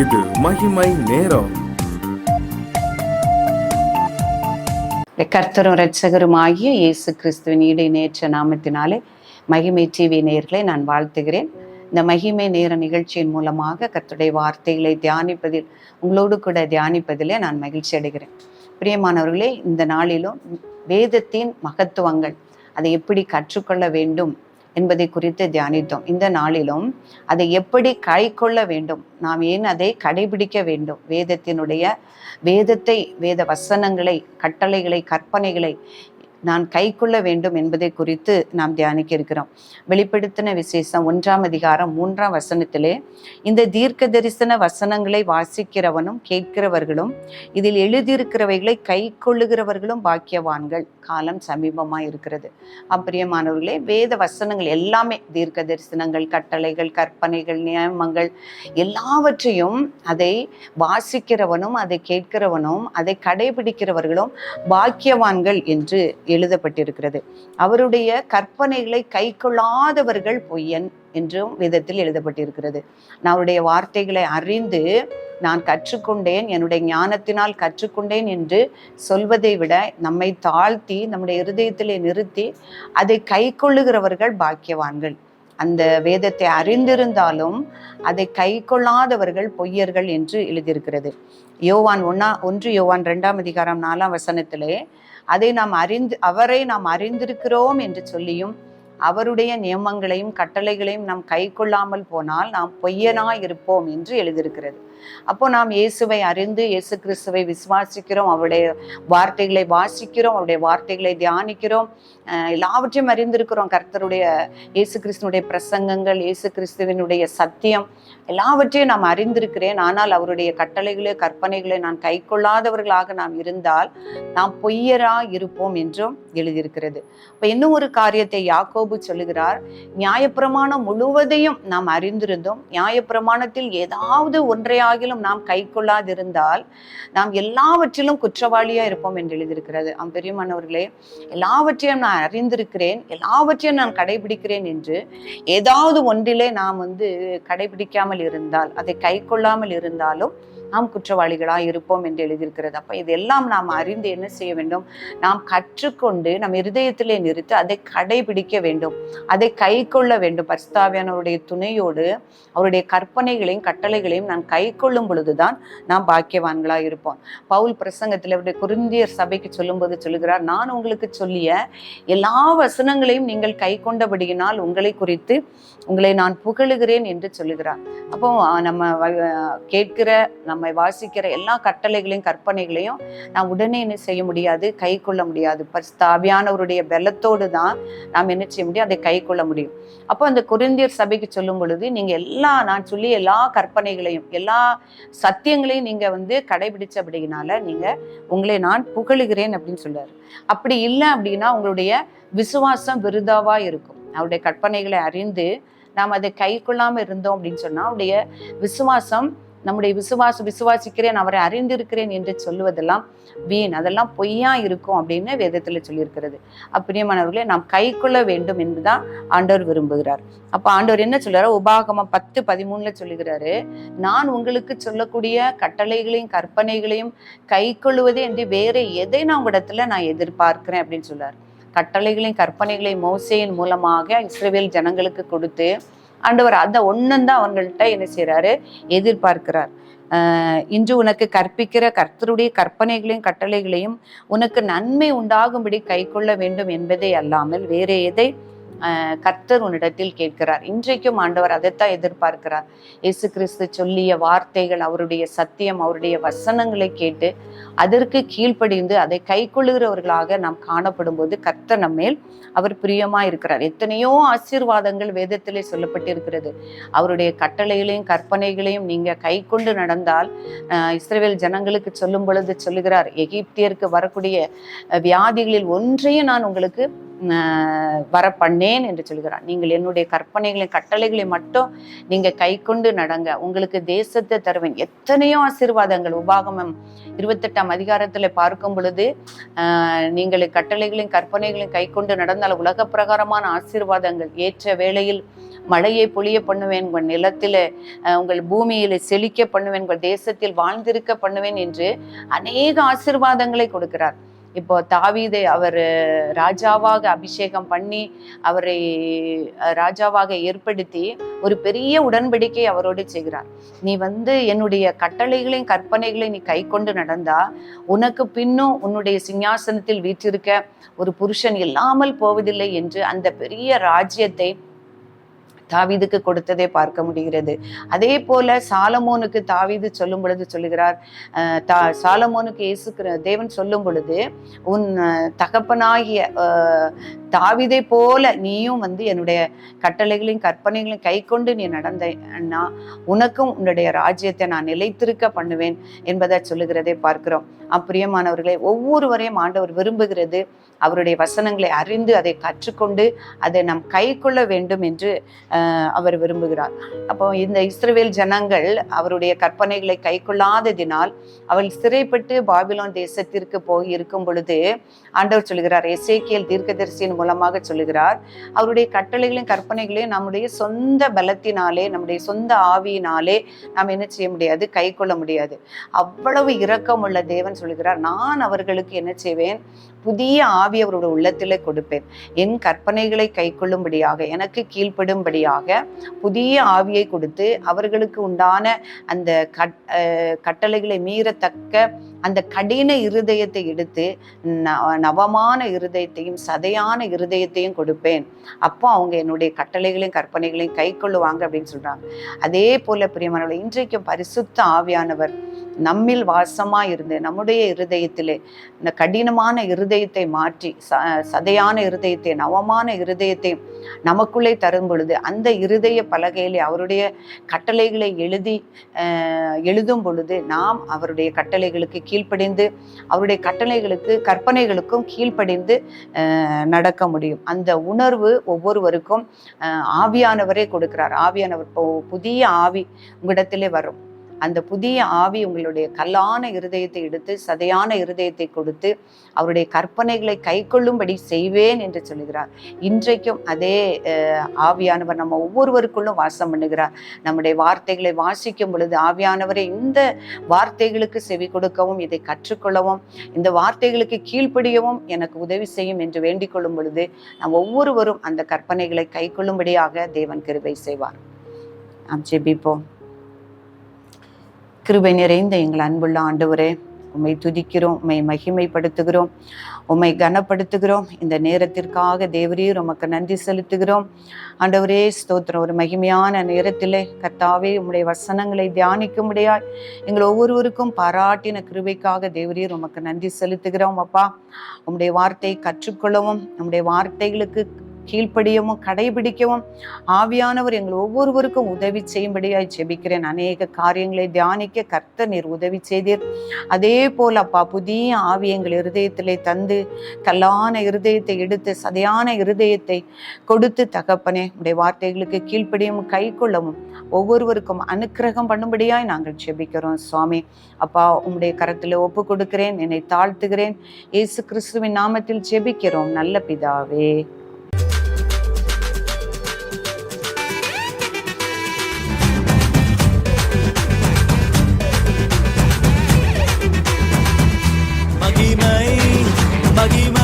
இது மகிமை நேரம். கர்த்தரும் இரட்சகருமாகிய இயேசு கிறிஸ்துவின் ஈடை நேற்ற நாமத்தினாலே மகிமை டிவி நேயர்களை நான் வாழ்த்துகிறேன். இந்த மகிமை நேர நிகழ்ச்சியின் மூலமாக கர்த்தருடைய வார்த்தைகளை தியானிப்பதில் உங்களோடு கூட தியானிப்பதிலே நான் மகிழ்ச்சி அடைகிறேன். பிரியமானவர்களே, இந்த நாளிலும் வேதத்தின் மகத்துவங்கள் அதை எப்படி கற்றுக்கொள்ள வேண்டும் என்பதை குறித்து தியானித்தோம். இந்த நாளிலும் அதை எப்படி கைக்கொள்ள வேண்டும், நாம் ஏன் அதை கடைபிடிக்க வேண்டும், வேதத்தை, வேத வசனங்களை, கட்டளைகளை, கற்பனைகளை நான் கைக்கொள்ள வேண்டும் என்பதை குறித்து நாம் தியானிக்க இருக்கிறோம். வெளிப்படுத்தின விசேஷம் 1ஆம் அதிகாரம் 3ஆம் வசனத்திலே, இந்த தீர்க்க தரிசன வசனங்களை வாசிக்கிறவனும் கேட்கிறவர்களும் இதில் எழுதியிருக்கிறவைகளை கை கொள்ளுகிறவர்களும் பாக்கியவான்கள், காலம் சமீபமாக இருக்கிறது. பிரியமானவர்களே, வேத வசனங்கள் எல்லாமே தீர்க்க தரிசனங்கள், கட்டளைகள், கற்பனைகள், நியமங்கள் எல்லாவற்றையும் அதை வாசிக்கிறவனும் அதை கேட்கிறவனும் அதை கடைபிடிக்கிறவர்களும் பாக்கியவான்கள் என்று எழுதப்பட்டிருக்கிறது. அவருடைய கற்பனைகளை கை கொள்ளாதவர்கள் பொய்யன் என்றும் வேதத்தில் எழுதப்பட்டிருக்கிறது. நான் அவருடைய வார்த்தைகளை அறிந்து நான் கற்றுக்கொண்டேன், என்னுடைய ஞானத்தினால் கற்றுக்கொண்டேன் என்று சொல்வதை விட நம்மை தாழ்த்தி நம்முடைய இருதயத்திலே நிறுத்தி அதை கை கொள்ளுகிறவர்கள் பாக்கியவான்கள். அந்த வேதத்தை அறிந்திருந்தாலும் அதை கை கொள்ளாதவர்கள் பொய்யர்கள் என்று எழுதியிருக்கிறது. யோவான் 2ஆம் அதிகாரம் 4ஆம் வசனத்திலே, அவரை நாம் அறிந்திருக்கிறோம் என்று சொல்லியும் அவருடைய நியமங்களையும் கட்டளைகளையும் நாம் கை கொள்ளாமல் போனால் நாம் பொய்யனாய் இருப்போம் என்று எழுதியிருக்கிறது. அப்போ நாம் இயேசுவை அறிந்து இயேசு கிறிஸ்துவை விசுவாசிக்கிறோம், அவருடைய வார்த்தைகளை வாசிக்கிறோம், அவருடைய வார்த்தைகளை தியானிக்கிறோம், எல்லாவற்றையும் அறிந்திருக்கிறோம். கர்த்தருடைய இயேசு கிறிஸ்துவனுடைய பிரசங்கங்கள், இயேசு கிறிஸ்துவனுடைய சத்தியம் எல்லாவற்றையும் நாம் அறிந்திருக்கிறேன். ஆனால் அவருடைய கட்டளைகளே கற்பனைகளை நான் கை கொள்ளாதவர்களாக நாம் இருந்தால் நாம் பொய்யராய் இருப்போம் என்றும் எழுதியிருக்கிறது. இப்போ இன்னும் ஒரு காரியத்தை யாக்கோபு சொல்லுகிறார், நியாயப்பிரமாணம் முழுவதையும் நாம் அறிந்திருந்தோம், நியாயப்பிரமாணத்தில் ஏதாவது ஒன்றையாகிலும் நாம் கை கொள்ளாதிருந்தால் நாம் எல்லாவற்றிலும் குற்றவாளியா இருப்போம் என்று எழுதியிருக்கிறது. பெரியமானவர்களே, எல்லாவற்றையும் நான் அறிந்திருக்கிறேன், எல்லாவற்றையும் நான் கடைபிடிக்கிறேன் என்று ஏதாவது ஒன்றிலே நாம் கடைபிடிக்காமல் இருந்தால், அதை கை கொள்ளாமல் இருந்தாலும் நாம் குற்றவாளிகளாக இருப்போம் என்று எழுதியிருக்கிறது. அப்போ இதெல்லாம் நாம் அறிந்து என்ன செய்ய வேண்டும், நாம் கற்றுக்கொண்டு நம் இருதயத்திலே நிறுத்தி அதை கடைபிடிக்க வேண்டும், அதை கை கொள்ள வேண்டும். பரிசுத்தாவியானவருடைய துணையோடு அவருடைய கற்பனைகளையும் கட்டளைகளையும் நான் கை கொள்ளும் பொழுதுதான் நாம் பாக்கியவான்களாக இருப்போம். பவுல் பிரசங்கத்தில் அவருடைய கொரிந்தியர் சபைக்கு சொல்லும்போது சொல்லுகிறார், நான் உங்களுக்கு சொல்லிய எல்லா வசனங்களையும் நீங்கள் கை கொண்டபடியினால் உங்களை நான் புகழுகிறேன் என்று சொல்லுகிறார். அப்போ நம்ம கேட்கிற, நம்மை வாசிக்கிற எல்லா கட்டளைகளையும் கற்பனைகளையும் நாம் உடனே என்ன செய்ய முடியாது, கை கொள்ள முடியாது. பரிசுத்தாவியானவருடைய பலத்தோடு தான் நாம் என்ன செய்ய முடியும், அதை கை கொள்ள முடியும். அப்போ அந்த கொரிந்தியர் சபைக்கு சொல்லும் பொழுது, நீங்க நான் சொல்லி எல்லா கற்பனைகளையும் எல்லா சத்தியங்களையும் நீங்க கடைபிடிச்சபடினால உங்களை நான் புகழுகிறேன் அப்படின்னு சொல்றாரு. அப்படி இல்லை அப்படின்னா உங்களுடைய விசுவாசம் விருதாவா இருக்கும். அவருடைய கற்பனைகளை அறிந்து நாம் அதை கை கொள்ளாம இருந்தோம் அப்படின்னு சொன்னா அவருடைய விசுவாசம், நம்முடைய விசுவாசிக்கிறேன், அவரை அறிந்திருக்கிறேன் என்று சொல்லுவதெல்லாம் வீண், அதெல்லாம் பொய்யா இருக்கும் அப்படின்னு வேதத்துல சொல்லியிருக்கிறது. பிரியமானவர்களே, நாம் கை கொள்ள வேண்டும் என்றுதான் ஆண்டவர் விரும்புகிறார். அப்ப ஆண்டவர் என்ன சொல்றாரு, உபாகமம் 10:13 சொல்லுகிறாரு, நான் உங்களுக்கு சொல்லக்கூடிய கட்டளைகளையும் கற்பனைகளையும் கை கொள்ளுவதே என்று வேற எதை நான் உங்களிடத்துல நான் எதிர்பார்க்கிறேன் அப்படின்னு சொல்றாரு. கட்டளைகளையும் கற்பனைகளையும் மோசேயின் மூலமாக இஸ்ரவேல் ஜனங்களுக்கு கொடுத்து ஆண்டவர் அந்த ஒண்ணுந்தான் அவங்கள்ட்ட என்ன செய்யறாரு, எதிர்பார்க்கிறார். இன்று உனக்கு கற்பிக்கிற கர்த்தருடைய கற்பனைகளையும் கட்டளைகளையும் உனக்கு நன்மை உண்டாகும்படி கை கொள்ள வேண்டும் என்பதே அல்லாமல் வேற எதை கர்த்தர் உன்னிடத்தில் கேட்கிறார். இன்றைக்கும் ஆண்டவர் அதைத்தான் எதிர்பார்க்கிறார். இயேசு கிறிஸ்து சொல்லிய வார்த்தைகள், அவருடைய சத்தியம், அவருடைய வசனங்களை கேட்டு அதற்கு கீழ்ப்படிந்து அதை கை கொள்ளுகிறவர்களாக நாம் காணப்படும் போது கர்த்தர் நம்மேல் அவர் பிரியமா இருக்கிறார். எத்தனையோ ஆசீர்வாதங்கள் வேதத்திலே சொல்லப்பட்டிருக்கிறது. அவருடைய கட்டளைகளையும் கற்பனைகளையும் நீங்க கை கொண்டு நடந்தால், இஸ்ரவேல் ஜனங்களுக்கு சொல்லும் பொழுது சொல்லுகிறார், எகிப்தியருக்கு வரக்கூடிய வியாதிகளில் ஒன்றையும் நான் உங்களுக்கு வர பண்ணேன் என்று சொல்கிறார். நீங்கள் என்னுடைய கற்பனைகளை கட்டளைகளை மட்டும் நீங்க கை கொண்டு நடங்க, உங்களுக்கு தேசத்தை தருவேன். எத்தனையோ ஆசீர்வாதங்கள் உபாகமம் 28ஆம் அதிகாரத்துல பார்க்கும் பொழுது, நீங்கள் கட்டளைகளையும் கற்பனைகளையும் கை கொண்டு நடந்தால் உலக பிரகாரமான ஆசீர்வாதங்கள், ஏற்ற வேளையில் மழையை பொழிய பண்ணுவேன், உங்கள் நிலத்தில் உங்கள் பூமியில செழிக்க பண்ணுவேன், உங்கள் தேசத்தில் வாழ்ந்திருக்க பண்ணுவேன் என்று அநேக ஆசீர்வாதங்களை கொடுக்கிறார். இப்போ தாவீதை அவர் ராஜாவாக அபிஷேகம் பண்ணி அவரை ராஜாவாக ஏற்படுத்தி ஒரு பெரிய உடன்படிக்கை அவரோடு செய்கிறார். நீ என்னுடைய கட்டளைகளையும் கற்பனைகளையும் நீ கை கொண்டு நடந்தா உனக்கு பின்னும் உன்னுடைய சிங்காசனத்தில் வீற்றிருக்க ஒரு புருஷன் இல்லாமல் போவதில்லை என்று அந்த பெரிய ராஜ்யத்தை தாவீதுக்கு கொடுத்ததை பார்க்க முடிகிறது. அதே போல சாலமோனுக்கு தாவீது சொல்லும் பொழுது சொல்லுகிறார், சாலமோனுக்கு இயேசு தேவன் சொல்லும் பொழுது, உன் தகப்பனாகிய தாவீதை போல நீயும் என்னுடைய கட்டளைகளையும் கற்பனைகளையும் கை கொண்டு நீ நடந்தன்னா உனக்கும் உன்னுடைய ராஜ்யத்தை நான் நிலைத்திருக்க பண்ணுவேன் என்பதை சொல்லுகிறதை பார்க்கிறோம். பிரியமானவர்களே, ஒவ்வொருவரையும் ஆண்டவர் விரும்புகிறது அவருடைய வசனங்களை அறிந்து அதை கற்றுக்கொண்டு அதை நாம் கை கொள்ள வேண்டும் என்று அவர் விரும்புகிறார். அப்போ இந்த இஸ்ரவேல் ஜனங்கள் அவருடைய கற்பனைகளை கை கொள்ளாததினால் அவள் சிறைப்பட்டு பாபிலோன் தேசத்திற்கு போய் இருக்கும் பொழுது ஆண்டவர் சொல்லுகிறார், எசேக்கியேல் தீர்க்கதரிசியின் மூலமாக சொல்லுகிறார், அவருடைய கட்டளைகளையும் கற்பனைகளையும் நம்முடைய சொந்த பலத்தினாலே நம்முடைய சொந்த ஆவியினாலே நாம் என்ன செய்ய முடியாது, கை கொள்ள முடியாது. அவ்வளவு இரக்கம் உள்ள தேவன் சொல்லுகிறார், நான் அவர்களுக்கு என்ன செய்வேன், புதிய ஆவி அவருடைய உள்ளத்திலே கொடுப்பேன், என் கற்பனைகளை கை கொள்ளும்படியாக எனக்கு கீழ்ப்படும்படியாக புதிய ஆவியை கொடுத்து அவர்களுக்கு உண்டான அந்த கட்டளைகளை மீறத்தக்க அந்த கடின இருதயத்தை எடுத்து நவமான இருதயத்தையும் சதையான இருதயத்தையும் கொடுப்பேன். அப்போ அவங்க என்னுடைய கட்டளைகளையும் கற்பனைகளையும் கை கொள்ளுவாங்க அப்படின்னு சொல்றாங்க. அதே போல பிரியமானவர்களே, இன்றைக்கும் பரிசுத்த ஆவியானவர் நம்மில் வாசமா இருந்து நம்முடைய இருதயத்திலே இந்த கடினமான இருதயத்தை மாற்றி சதையான இருதயத்தை நவமான இருதயத்தை நமக்குள்ளே தரும் பொழுது அந்த இருதய பலகையிலே அவருடைய கட்டளைகளை எழுதும் பொழுது நாம் அவருடைய கட்டளைகளுக்கு கீழ்ப்படிந்து அவருடைய கற்பனைகளுக்கும் கீழ்ப்படிந்து நடக்க முடியும். அந்த உணர்வு ஒவ்வொருவருக்கும் ஆவியானவரே கொடுக்கிறார். ஆவியானவர் புதிய ஆவி உங்களிடத்திலே வரும். அந்த புதிய ஆவி உங்களுடைய கல்லான இருதயத்தை எடுத்து சதையான இருதயத்தை கொடுத்து அவருடைய கற்பனைகளை கை கொள்ளும்படி செய்வேன் என்று சொல்லுகிறார். இன்றைக்கும் அதே ஆவியானவர் நம்ம ஒவ்வொருவருக்குள்ளும் வாசம் பண்ணுகிறார். நம்முடைய வார்த்தைகளை வாசிக்கும் பொழுது ஆவியானவரை இந்த வார்த்தைகளுக்கு செவி கொடுக்கவும் இதை கற்றுக்கொள்ளவும் இந்த வார்த்தைகளுக்கு கீழ்ப்படியவும் எனக்கு உதவி செய்யும் என்று வேண்டிக் கொள்ளும் பொழுது நாம் ஒவ்வொருவரும் அந்த கற்பனைகளை கை கொள்ளும்படியாக தேவன் கிருபை செய்வார். நாம் ஜெபிப்போம். கிருபை நிறைந்த எங்கள் அன்புள்ள ஆண்டவரே, உம்மை துதிக்கிறோம், உம்மை மகிமைப்படுத்துகிறோம், உம்மை கனப்படுத்துகிறோம். இந்த நேரத்திற்காக தேவரீர் உமக்கு நன்றி செலுத்துகிறோம். ஆண்டவரே ஸ்தோத்திரம். ஒரு மகிமையான நேரத்திலே கர்த்தாவே உம்முடைய வசனங்களை தியானிக்கும்படியாய் எங்கள் ஒவ்வொருவருக்கும் பாராட்டின கிருபைக்காக தேவரீர் உமக்கு நன்றி செலுத்துகிறோம். அப்பா, உம்முடைய வார்த்தையை கற்றுக்கொள்ளவும் நம்முடைய வார்த்தைகளுக்கு கீழ்ப்படியவும் கடைபிடிக்கவும் ஆவியானவர் எங்கள் ஒவ்வொருவருக்கும் உதவி செய்யும்படியாய் ஜெபிக்கிறேன். அநேக காரியங்களை தியானிக்க கர்த்தர் நீர் உதவி செய்தீர். அதே போல் அப்பா, புதிய ஆவி எங்கள் இருதயத்திலே தந்து கல்லான இருதயத்தை எடுத்து சதையான இருதயத்தை கொடுத்து தகப்பனே உடைய வார்த்தைகளுக்கு கீழ்ப்படியவும் கை கொள்ளவும் ஒவ்வொருவருக்கும் அனுக்கிரகம் பண்ணும்படியாய் நாங்கள் ஜெபிக்கிறோம். சுவாமி அப்பா, உம்முடைய கரத்தில் ஒப்பு கொடுக்கிறேன், என்னை தாழ்த்துகிறேன். இயேசு கிறிஸ்துவின் நாமத்தில் ஜெபிக்கிறோம் நல்ல பிதாவே. மகிமை